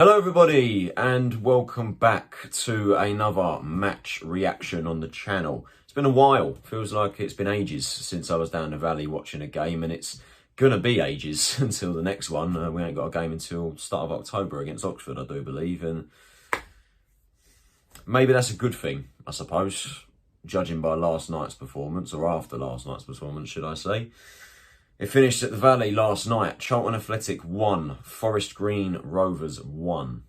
Hello everybody and welcome back to another match reaction on the channel. It's been a while, feels like it's been ages since I was down the valley watching a game, and it's gonna be ages until the next one. We ain't got a game until start of October against Oxford, I do believe, and maybe that's a good thing, I suppose, judging by last night's performance, or after last night's performance should I say. It finished at the Valley last night. Charlton Athletic 1, Forest Green Rovers 1.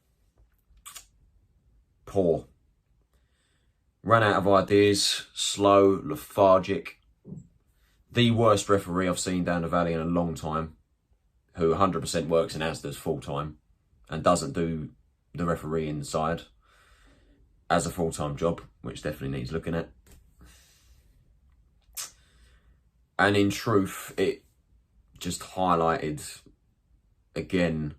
Poor. Ran out of ideas, slow, lethargic. The worst referee I've seen down the Valley in a long time, who 100% works in Asda's full time and doesn't do the refereeing side as a full-time job, which definitely needs looking at. And in truth, it just highlighted again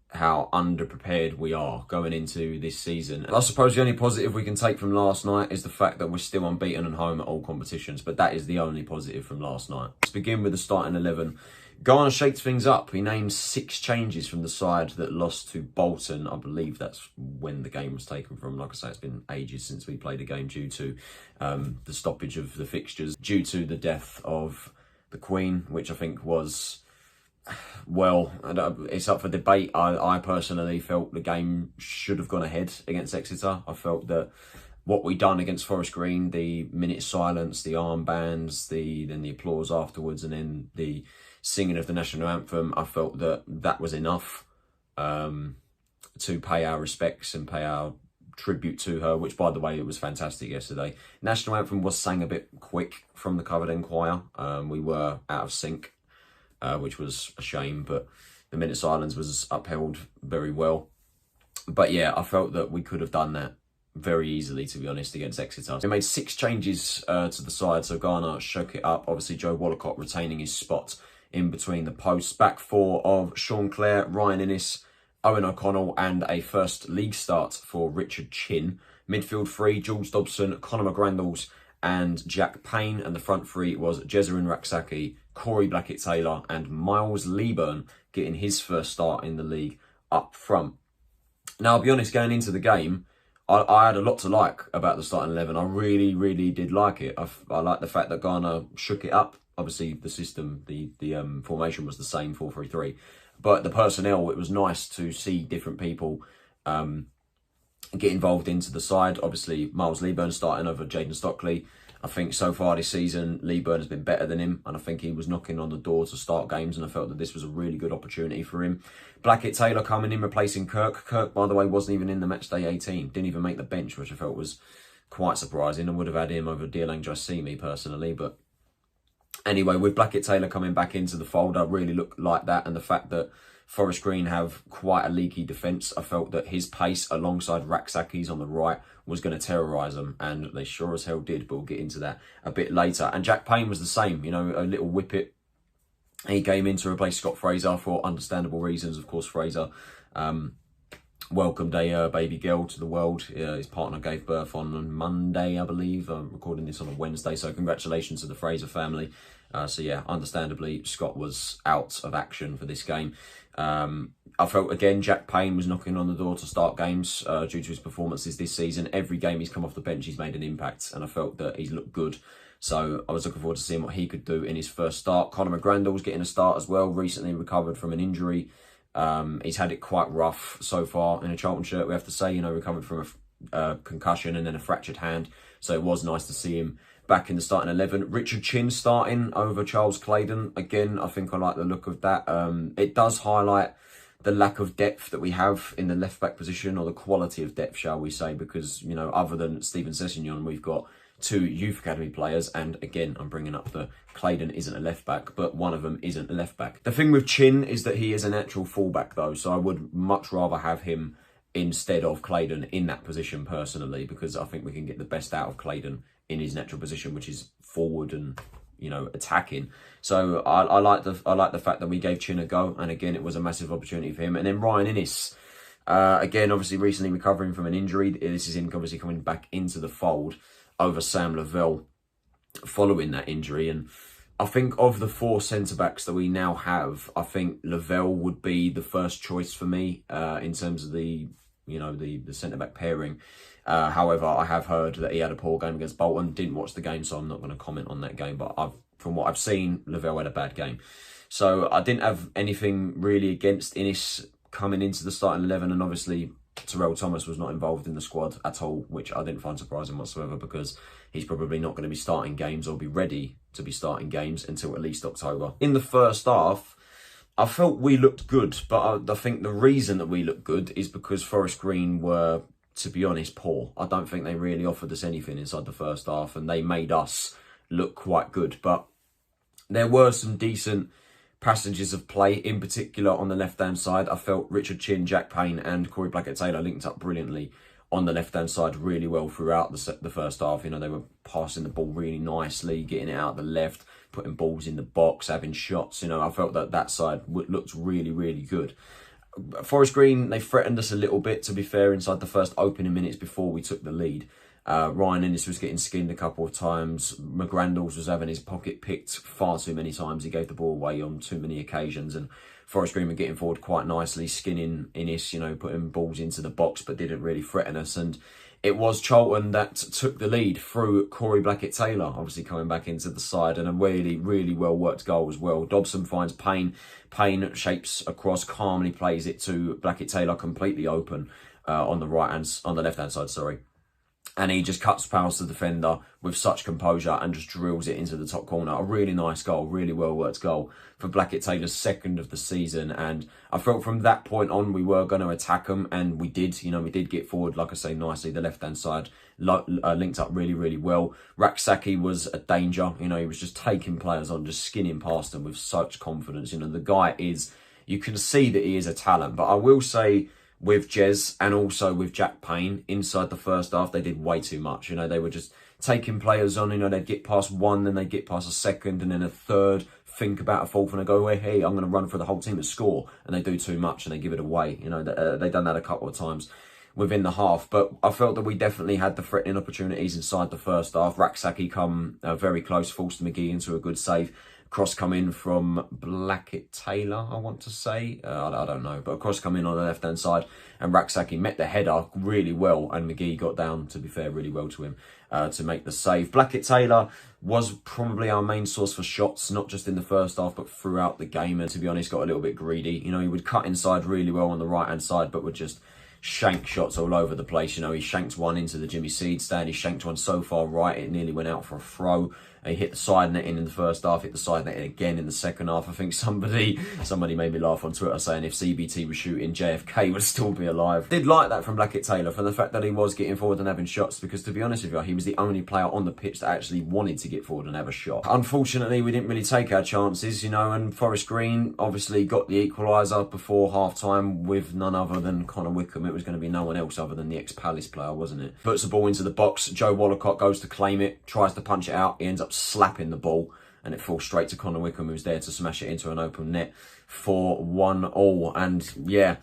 how underprepared we are going into this season. And I suppose the only positive we can take from last night is the fact that we're still unbeaten and home at all competitions, but that is the only positive from last night. Let's begin with the starting 11. Garner shakes things up. He names 6 changes from the side that lost to Bolton. I believe that's when the game was taken from. Like I say, it's been ages since we played a game due to the stoppage of the fixtures, due to the death of the Queen, which I think was, well, it's up for debate. I personally felt the game should have gone ahead against Exeter. I felt that what we done against Forest Green, the minute silence, the armbands, then the applause afterwards, and then the singing of the national anthem, I felt that that was enough to pay our respects and pay our tribute to her, which, by the way, it was fantastic yesterday. National anthem was sang a bit quick from the covered end choir. We were out of sync, which was a shame, but the minute silence was upheld very well. But yeah, I felt that we could have done that very easily, to be honest, against Exeter. We made 6 changes to the side, so Garner shook it up. Obviously, Joe Wollacott retaining his spot in between the posts. Back 4 of Sean Clare, Ryan Inniss, Eoghan O'Connell, and a first league start for Richard Chin. Midfield 3, Jules Dobson, Conor McGrandles, and Jack Payne. And the front 3 was Jesurun Rak-Sakyi, Corey Blackett-Taylor, and Miles Leaburn getting his first start in the league up front. Now, I'll be honest, going into the game, I had a lot to like about the starting 11. I really did like it. I like the fact that Garner shook it up. Obviously, the system, the formation was the same, 4-3-3. But the personnel, it was nice to see different people get involved into the side. Obviously, Miles Leaburn starting over Jayden Stockley. I think so far this season, Leaburn has been better than him, and I think he was knocking on the door to start games, and I felt that this was a really good opportunity for him. Blackett-Taylor coming in, replacing Kirk. Kirk, by the way, wasn't even in the matchday 18. Didn't even make the bench, which I felt was quite surprising. I would have had him over Diallang Jaiyesimi personally, but anyway, with Blackett-Taylor coming back into the fold, I really looked like that, and the fact that Forest Green have quite a leaky defence, I felt that his pace alongside Rak-Sakyi's on the right was going to terrorise them, and they sure as hell did, but we'll get into that a bit later. And Jack Payne was the same, you know, a little whippet. He came in to replace Scott Fraser for understandable reasons. Of course, Fraser welcomed a baby girl to the world. His partner gave birth on Monday, I believe. I'm recording this on a Wednesday, so congratulations to the Fraser family. So yeah, understandably, Scott was out of action for this game. I felt, again, Jack Payne was knocking on the door to start games due to his performances this season. Every game he's come off the bench, he's made an impact, and I felt that he's looked good. So I was looking forward to seeing what he could do in his first start. Conor McGrandles getting a start as well, recently recovered from an injury. He's had it quite rough so far in a Charlton shirt, we have to say, you know, recovered from a concussion and then a fractured hand. So it was nice to see him back in the starting 11. Richard Chin starting over Charles Clayden. Again, I think I like the look of that. It does highlight the lack of depth that we have in the left-back position, or the quality of depth, shall we say, because, you know, other than Stephen Sessegnon, we've got 2 youth academy players, and again, I'm bringing up the Clayden isn't a left-back, but one of them isn't a left-back. The thing with Chin is that he is a natural full-back, though, so I would much rather have him instead of Clayden in that position, personally, because I think we can get the best out of Clayden in his natural position, which is forward and, you know, attacking. So I like the fact that we gave Chin a go, and again, it was a massive opportunity for him. And then Ryan Inniss, again, obviously recently recovering from an injury. This is him obviously coming back into the fold over Sam Lavelle following that injury, and I think of the 4 centre-backs that we now have, I think Lavelle would be the first choice for me in terms of the centre-back pairing. However, I have heard that he had a poor game against Bolton. Didn't watch the game, so I'm not going to comment on that game. But from what I've seen, Lavelle had a bad game. So I didn't have anything really against Inniss coming into the starting 11. And obviously, Terrell Thomas was not involved in the squad at all, which I didn't find surprising whatsoever, because he's probably not going to be starting games or be ready to be starting games until at least October. In the first half, I felt we looked good, but I think the reason that we looked good is because Forest Green were, to be honest, poor. I don't think they really offered us anything inside the first half, and they made us look quite good. But there were some decent passages of play, in particular on the left-hand side. I felt Richard Chin, Jack Payne and Corey Blackett-Taylor linked up brilliantly on the left-hand side really well throughout the first half. You know, they were passing the ball really nicely, getting it out the left, putting balls in the box, having shots. You know, I felt that side looked really, really good. Forest Green, they threatened us a little bit, to be fair, inside the first opening minutes before we took the lead. Ryan Inniss was getting skinned a couple of times. McGrandles was having his pocket picked far too many times. He gave the ball away on too many occasions. And Forest Green were getting forward quite nicely, skinning Inniss, you know, putting balls into the box, but didn't really threaten us. And it was Charlton that took the lead through Corey Blackett-Taylor, obviously coming back into the side, and a really, really well-worked goal as well. Dobson finds Payne. Payne shapes across, calmly plays it to Blackett-Taylor, completely open on the left-hand side, sorry. And he just cuts past the defender with such composure and just drills it into the top corner. A really nice goal, really well-worked goal for Blackett-Taylor's second of the season. And I felt from that point on we were going to attack them, and we did. You know, we did get forward, like I say, nicely. The left-hand side linked up really, really well. Rak-Sakyi was a danger. You know, he was just taking players on, just skinning past them with such confidence. You know, the guy is, you can see that he is a talent. But I will say, with Jez and also with Jack Payne, inside the first half, they did way too much. You know, they were just taking players on. You know, they'd get past one, then they'd get past a second, and then a third, think about a fourth, and they go, hey, I'm going to run for the whole team to score. And they do too much and they give it away. You know, they've done that a couple of times within the half. But I felt that we definitely had the threatening opportunities inside the first half. Rak-Sakyi come very close, forced McGee into a good save. Cross come in from Blackett-Taylor, I want to say. I don't know. But a cross come in on the left-hand side. And Rak-Sakyi met the header really well. And McGee got down, to be fair, really well to him to make the save. Blackett-Taylor was probably our main source for shots, not just in the first half, but throughout the game. And to be honest, got a little bit greedy. You know, he would cut inside really well on the right-hand side, but would just shank shots all over the place. You know, he shanked one into the Jimmy Seed stand. He shanked one so far right, it nearly went out for a throw. He hit the side netting in the first half, hit the side netting again in the second half. I think somebody made me laugh on Twitter saying if CBT was shooting, JFK would still be alive. Did like that from Blackett-Taylor, for the fact that he was getting forward and having shots, because to be honest with you, he was the only player on the pitch that actually wanted to get forward and have a shot. Unfortunately, we didn't really take our chances, you know, and Forest Green obviously got the equaliser before half-time with none other than Conor Wickham. It was going to be no one else other than the ex-Palace player, wasn't it? Puts the ball into the box. Joe Wollacott goes to claim it, tries to punch it out. He ends up slapping the ball, and it falls straight to Conor Wickham, who's there to smash it into an open net for 1-1. And yeah,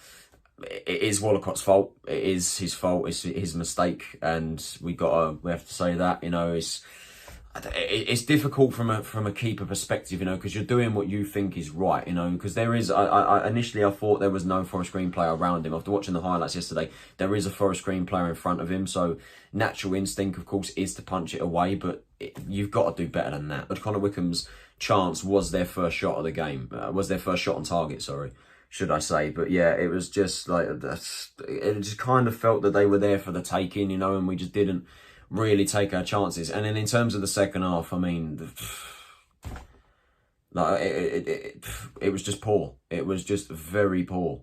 it is Wollacott's fault. It is his fault. It's his mistake, and we have to say that. You know, it's difficult from a keeper perspective, you know, because you're doing what you think is right, you know, because there is, initially I thought there was no Forest Green player around him. After watching the highlights yesterday, there is a Forest Green player in front of him, so natural instinct, of course, is to punch it away, but you've got to do better than that. But Conor Wickham's chance was their first shot of the game, was their first shot on target, sorry, should I say. But yeah, it was just like, it just kind of felt that they were there for the taking, you know, and we just didn't really take our chances. And then in terms of the second half, I mean, like it was just poor. It was just very poor.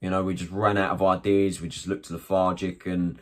You know, we just ran out of ideas. We just looked lethargic. And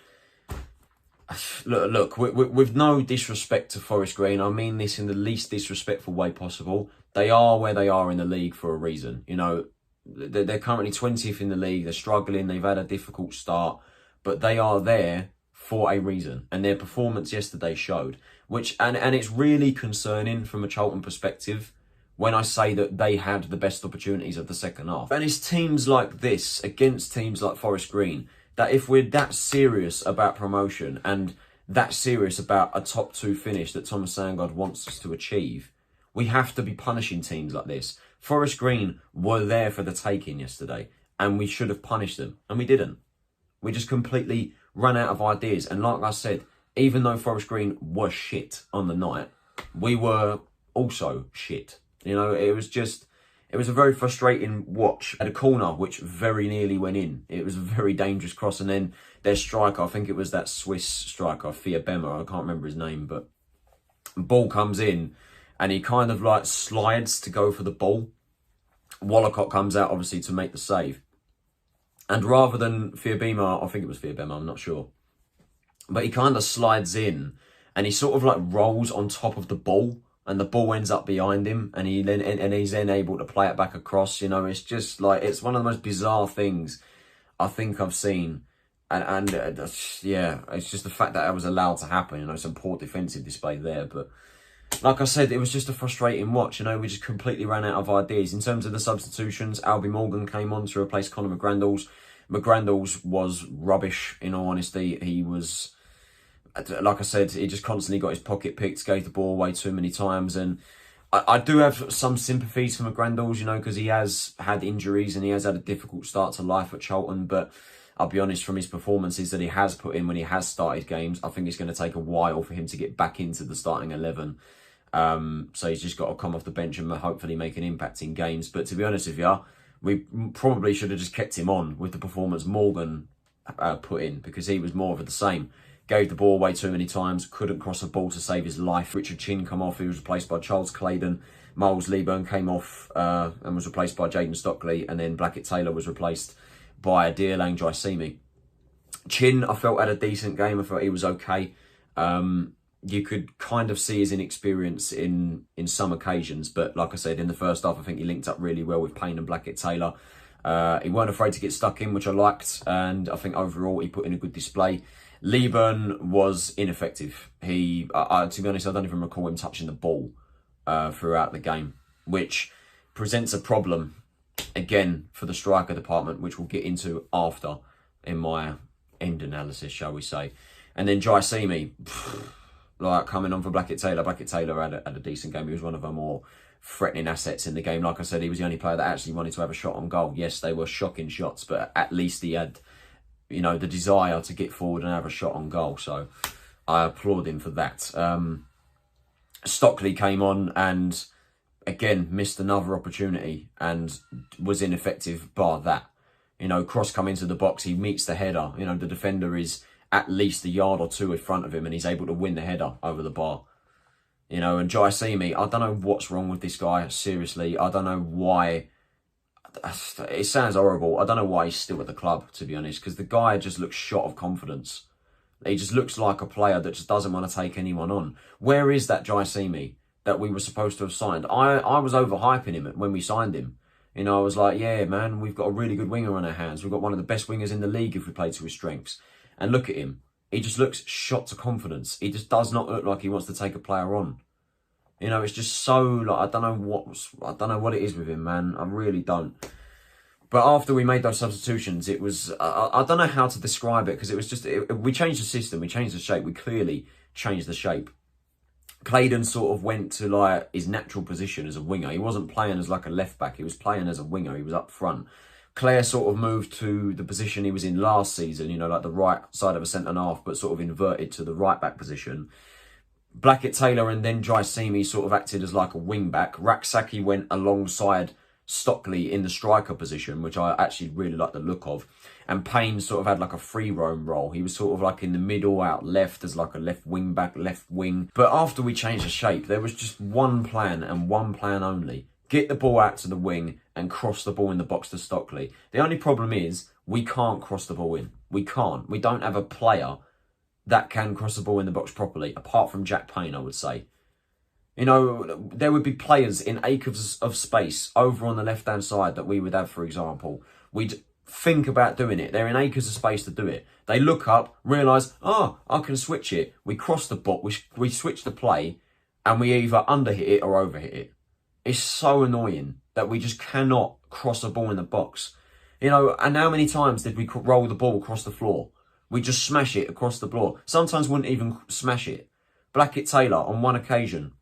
look, with no disrespect to Forest Green, I mean this in the least disrespectful way possible. They are where they are in the league for a reason. You know, they're currently 20th in the league. They're struggling. They've had a difficult start, but they are there for a reason, and their performance yesterday showed, which and it's really concerning from a Charlton perspective when I say that they had the best opportunities of the second half. And it's teams like this against teams like Forest Green that if we're that serious about promotion and that serious about a top 2 finish that Thomas Sandgaard wants us to achieve, We have to be punishing teams like this. Forest Green were there for the taking yesterday, and we should have punished them, and we didn't. We just completely ran out of ideas. And like I said, even though Forest Green were shit on the night, we were also shit. You know, it was a very frustrating watch. At a corner, which very nearly went in. It was a very dangerous cross. And then their striker, I think it was that Swiss striker, Fiabema, I can't remember his name, but ball comes in and he kind of like slides to go for the ball. Wollacott comes out, obviously, to make the save. And rather than Fiabema, I think it was Fiabema, I'm not sure. But he kind of slides in and he sort of like rolls on top of the ball. And the ball ends up behind him, and he's then able to play it back across. You know, it's just like, it's one of the most bizarre things I think I've seen. And yeah, it's just the fact that it was allowed to happen. You know, some poor defensive display there. But like I said, it was just a frustrating watch. You know, we just completely ran out of ideas. In terms of the substitutions, Albie Morgan came on to replace Conor McGrandles. McGrandles was rubbish, in all honesty. He was, like I said, he just constantly got his pocket picked, gave the ball away too many times. And I do have some sympathies for McGrandles, you know, because he has had injuries and he has had a difficult start to life at Charlton. But I'll be honest, from his performances that he has put in when he has started games, I think it's going to take a while for him to get back into the starting 11. So he's just got to come off the bench and hopefully make an impact in games. But to be honest with you, we probably should have just kept him on with the performance Morgan put in, because he was more of the same. Gave the ball away too many times, couldn't cross a ball to save his life. Richard Chin come off, he was replaced by Charles Clayden. Miles Leaburn came off and was replaced by Jayden Stockley. And then Blackett-Taylor was replaced by Diallang Jaiyesimi. Chin, I felt, had a decent game. I felt he was okay. You could kind of see his inexperience in some occasions. But like I said, in the first half, I think he linked up really well with Payne and Blackett-Taylor. He weren't afraid to get stuck in, which I liked. And I think overall, he put in a good display. Leaburn was ineffective. To be honest, I don't even recall him touching the ball throughout the game, which presents a problem, again, for the striker department, which we'll get into after in my end analysis, shall we say. And then Jaiyesimi, like, coming on for Blackett-Taylor. Blackett-Taylor had a decent game. He was one of our more threatening assets in the game. Like I said, he was the only player that actually wanted to have a shot on goal. Yes, they were shocking shots, but at least he had, you know, the desire to get forward and have a shot on goal. So I applaud him for that. Stockley came on and, again, missed another opportunity and was ineffective bar that. You know, cross come into the box, he meets the header. You know, the defender is at least a yard or two in front of him and he's able to win the header over the bar. You know, and Jaiyesimi, I don't know what's wrong with this guy, seriously. I don't know why. It sounds horrible. I don't know why he's still at the club, to be honest, because the guy just looks shot of confidence. He just looks like a player that just doesn't want to take anyone on. Where is that Jaiyesimi that we were supposed to have signed? I was overhyping him when we signed him. You know, I was like, yeah, man, we've got a really good winger on our hands. We've got one of the best wingers in the league if we play to his strengths. And look at him. He just looks shot to confidence. He just does not look like he wants to take a player on. You know, it's just so, like, I don't know what it is with him, man. I really don't. But after we made those substitutions, it was, I don't know how to describe it, because it was just, we changed the system, we changed the shape, we clearly changed the shape. Clayden sort of went to, like, his natural position as a winger. He wasn't playing as, like, a left-back, he was playing as a winger, he was up front. Clare sort of moved to the position he was in last season, you know, like the right side of a centre-half, but sort of inverted to the right-back position. Blackett-Taylor and then Jaiyesimi sort of acted as like a wing-back. Rak-Sakyi went alongside Stockley in the striker position, which I actually really like the look of. And Payne sort of had like a free roam role. He was sort of like in the middle, out left as like a left wing-back, left wing. But after we changed the shape, there was just one plan and one plan only. Get the ball out to the wing and cross the ball in the box to Stockley. The only problem is we can't cross the ball in. We can't. We don't have a player that can cross the ball in the box properly, apart from Jack Payne, I would say. You know, there would be players in acres of space over on the left-hand side that we would have, for example. We'd think about doing it. They're in acres of space to do it. They look up, realise, oh, I can switch it. We cross the box, we switch the play, and we either under-hit it or over-hit it. It's so annoying that we just cannot cross a ball in the box. You know, and how many times did we roll the ball across the floor? We just smash it across the floor. Sometimes wouldn't even smash it. Blackett-Taylor, on one occasion,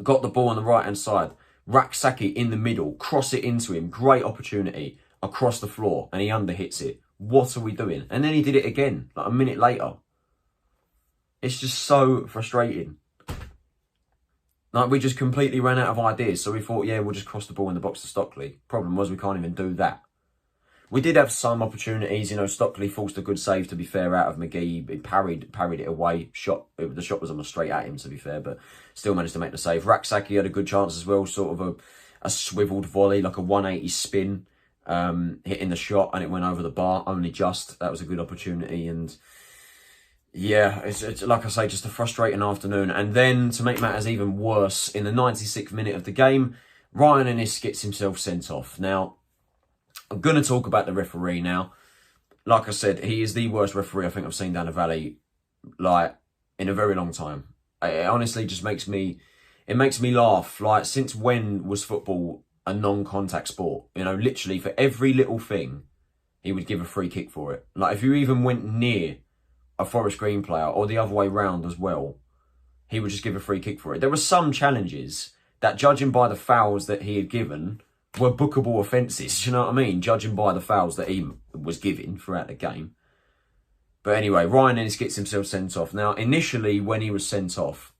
Got the ball on the right-hand side. Rak-Sakyi in the middle, cross it into him. Great opportunity across the floor, and he underhits it. What are we doing? And then he did it again, like a minute later. It's just so frustrating. Like, we just completely ran out of ideas. So we thought, yeah, we'll just cross the ball in the box to Stockley. Problem was, we can't even do that. We did have some opportunities. You know, Stockley forced a good save, to be fair, out of McGee. He parried it away. The shot was almost straight at him, to be fair, but still managed to make the save. Rak-Sakyi had a good chance as well, sort of a swivelled volley, like a 180 spin, hitting the shot, and it went over the bar, only just. That was a good opportunity, and yeah, it's like I say, just a frustrating afternoon. And then, to make matters even worse, in the 96th minute of the game, Ryan Inniss gets himself sent off. Now, I'm going to talk about the referee now. Like I said, he is the worst referee I think I've seen down the valley, like, in a very long time. It honestly just makes me laugh. Like, since when was football a non-contact sport? You know, literally for every little thing, he would give a free kick for it. Like, if you even went near a Forest Green player, or the other way round as well, he would just give a free kick for it. There were some challenges that, judging by the fouls that he had given, were bookable offences, you know what I mean? Judging by the fouls that he was giving throughout the game. But anyway, Ryan Inniss gets himself sent off. Now, initially, when he was sent off,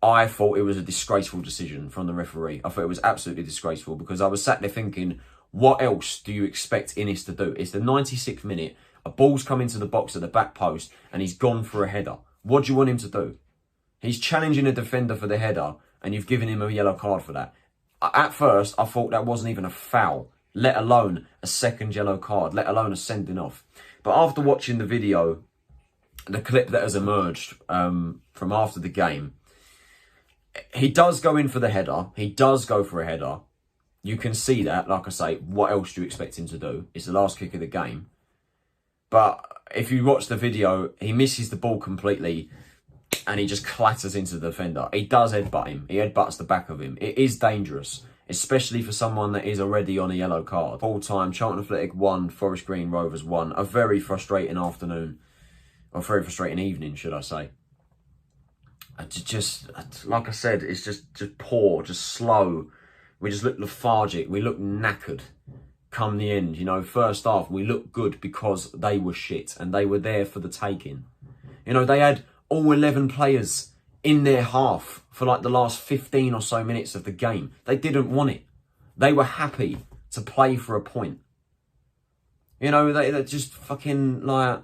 I thought it was a disgraceful decision from the referee. I thought it was absolutely disgraceful, because I was sat there thinking, what else do you expect Inniss to do? It's the 96th minute, a ball's come into the box at the back post, and he's gone for a header. What do you want him to do? He's challenging a defender for the header, and you've given him a yellow card for that. At first, I thought that wasn't even a foul, let alone a second yellow card, let alone a sending off. But after watching the video, the clip that has emerged from after the game, he does go in for the header. He does go for a header. You can see that. Like I say, what else do you expect him to do? It's the last kick of the game. But if you watch the video, he misses the ball completely, and he just clatters into the defender. He does headbutt him. He headbutts the back of him. It is dangerous, especially for someone that is already on a yellow card. Full time, Charlton Athletic 1, Forest Green Rovers 1. A very frustrating afternoon, or very frustrating evening, should I say. Just, like I said, it's just poor, just slow. We just look lethargic. We look knackered come the end. You know, first half, we looked good because they were shit, and they were there for the taking. You know, they had all 11 players in their half for like the last 15 or so minutes of the game. They didn't want it. They were happy to play for a point. You know, they just fucking, like,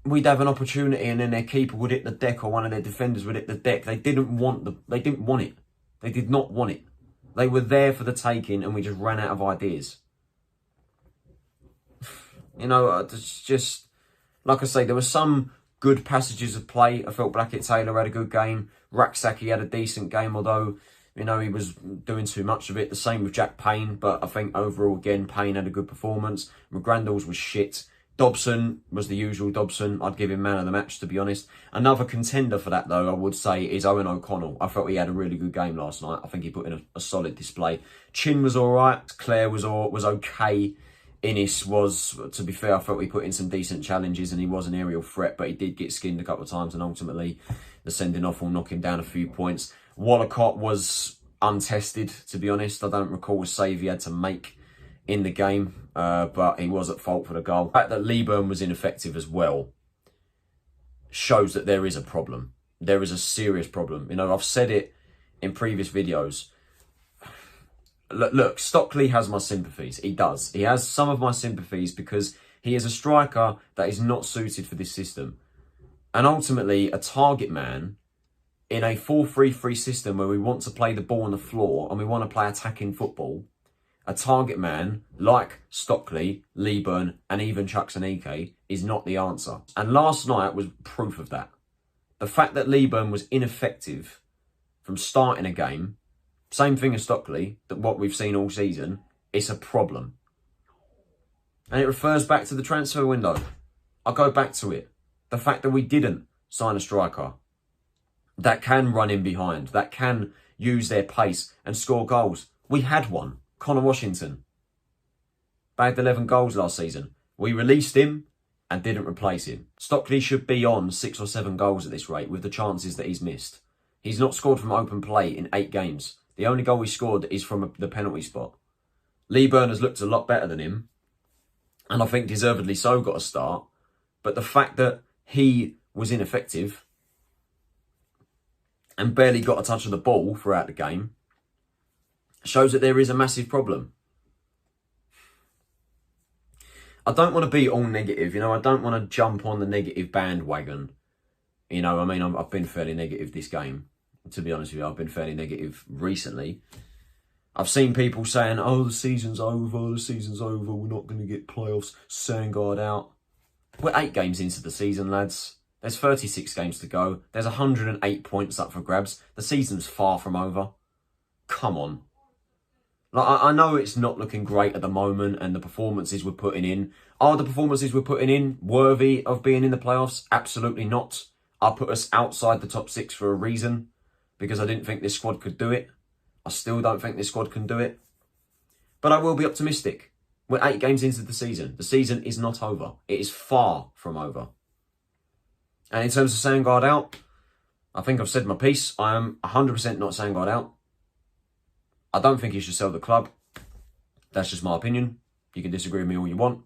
we'd have an opportunity and then their keeper would hit the deck, or one of their defenders would hit the deck. They didn't want it. They did not want it. They were there for the taking, and we just ran out of ideas. You know, it's just, like I say, there were some good passages of play. I felt Blackett-Taylor had a good game. Rak-Sakyi had a decent game, although, you know, he was doing too much of it. The same with Jack Payne, but I think overall, again, Payne had a good performance. McGrandles was shit. Dobson was the usual Dobson. I'd give him man of the match, to be honest. Another contender for that, though, I would say, is Eoghan O'Connell. I felt he had a really good game last night. I think he put in a solid display. Chin was all right. Clare was okay. Inniss was, to be fair, I felt he put in some decent challenges, and he was an aerial threat, but he did get skinned a couple of times, and ultimately the sending off will knock him down a few points. Wollacott was untested, to be honest. I don't recall a save he had to make in the game, but he was at fault for the goal. The fact that Leaburn was ineffective as well shows that there is a problem. There is a serious problem. You know, I've said it in previous videos. Look, Stockley has my sympathies. He does. He has some of my sympathies because he is a striker that is not suited for this system. And ultimately, a target man in a 4-3-3 system where we want to play the ball on the floor and we want to play attacking football, a target man like Stockley, Leaburn, and even Jaiyesimi is not the answer. And last night was proof of that. The fact that Leaburn was ineffective from starting a game, same thing as Stockley, that what we've seen all season, it's a problem. And it refers back to the transfer window. I go back to it. The fact that we didn't sign a striker that can run in behind, that can use their pace and score goals. We had one, Connor Washington. Bagged 11 goals last season. We released him and didn't replace him. Stockley should be on 6 or 7 goals at this rate with the chances that he's missed. He's not scored from open play in 8 games. The only goal he scored is from the penalty spot. Leaburn has looked a lot better than him, and I think deservedly so got a start. But the fact that he was ineffective and barely got a touch of the ball throughout the game shows that there is a massive problem. I don't want to be all negative, you know, I don't want to jump on the negative bandwagon. You know, I mean, I've been fairly negative this game. To be honest with you, I've been fairly negative recently. I've seen people saying, oh, the season's over, we're not going to get playoffs, Sandguard out. We're 8 games into the season, lads. There's 36 games to go. There's 108 points up for grabs. The season's far from over. Come on. Like, I know it's not looking great at the moment, and the performances we're putting in. Are the performances we're putting in worthy of being in the playoffs? Absolutely not. I put us outside the top 6 for a reason, because I didn't think this squad could do it. I still don't think this squad can do it. But I will be optimistic. We're 8 games into the season. The season is not over. It is far from over. And in terms of Sandguard out, I think I've said my piece. I am 100% not Sandguard out. I don't think he should sell the club. That's just my opinion. You can disagree with me all you want.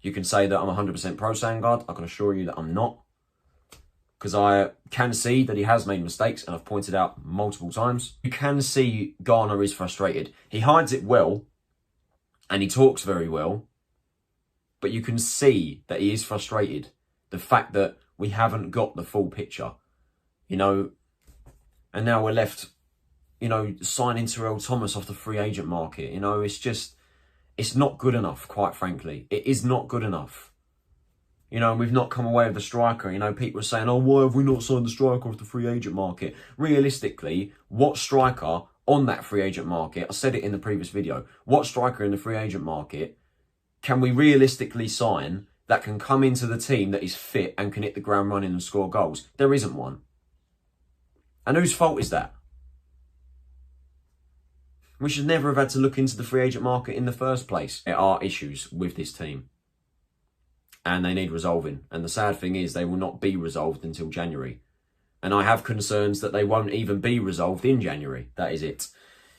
You can say that I'm 100% pro Sandguard. I can assure you that I'm not. Because I can see that he has made mistakes, and I've pointed out multiple times. You can see Garner is frustrated. He hides it well, and he talks very well, but you can see that he is frustrated. The fact that we haven't got the full picture, you know, and now we're left, you know, signing Terrell Thomas off the free agent market. You know, it's not good enough, quite frankly. It is not good enough. You know, and we've not come away with the striker. You know, people are saying, oh, why have we not signed the striker off the free agent market? Realistically, what striker on that free agent market, I said it in the previous video, what striker in the free agent market can we realistically sign that can come into the team that is fit and can hit the ground running and score goals? There isn't one. And whose fault is that? We should never have had to look into the free agent market in the first place. There are issues with this team, and they need resolving. And the sad thing is they will not be resolved until January. And I have concerns that they won't even be resolved in January. That is it.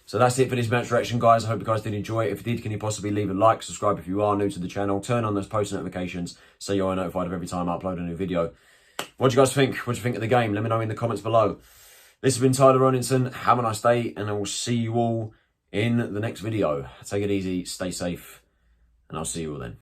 So that's it for this match reaction, guys. I hope you guys did enjoy it. If you did, can you possibly leave a like, subscribe if you are new to the channel, turn on those post notifications so you are notified of every time I upload a new video. What do you guys think? What do you think of the game? Let me know in the comments below. This has been Tyler Roninson. Have a nice day, and I will see you all in the next video. Take it easy, stay safe, and I'll see you all then.